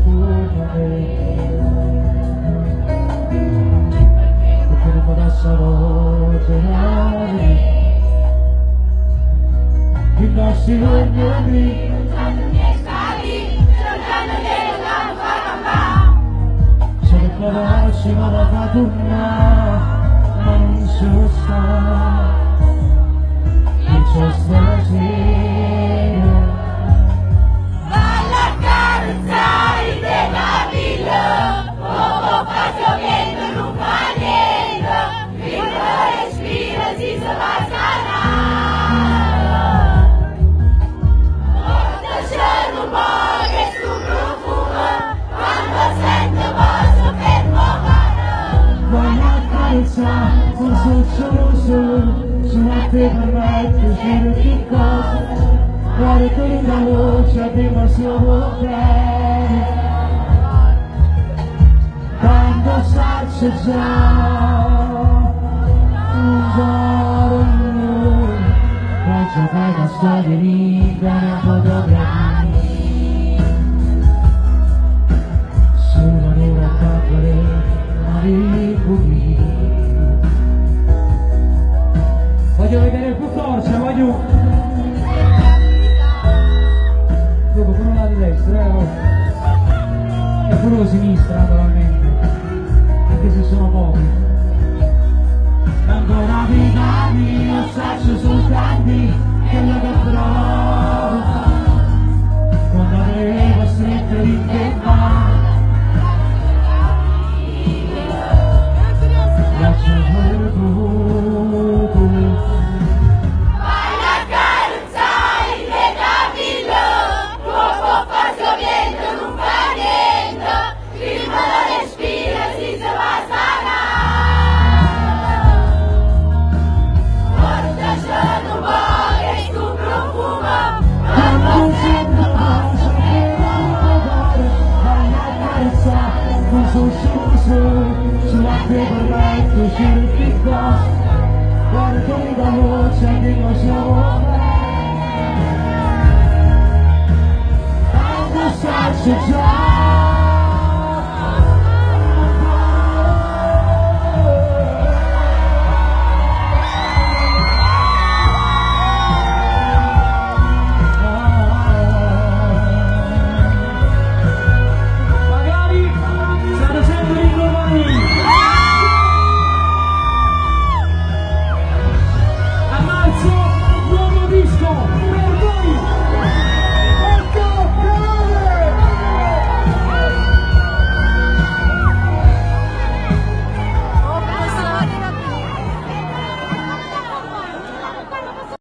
pugno perché non potessero generare i nostri vergogni. Se le parole ma la paduna ma non si sta e ciò stasera alla carrozzari della villa poco fa piovendo non fa niente il respiro si va sana porta c'è un po' che su profumo quando sento posso fermare voglio accarezzare un successo sulla te permetto di che cosa guarda con la luce di massimo bene quando sacce già un giorno poi giocare la storia di bene fotografie sulla nera capre maricomi. Voglio vedere più forza, voglio dopo quello là di destra e quello di sinistra naturalmente, anche se sono pochi. Tanto navigarmi non saccio soltanti quello che provo quando avevo stretto di che fa lascio per tu alla carrozzari della villa poco fa piovendo non fa niente prima la respira si va sana porta c'è un po' che su profumo quando sento cosa che non provare vai a carezzare non so sceso sulla te vorrei uscire che cosa guarda con la voce che non siamo quando saccio già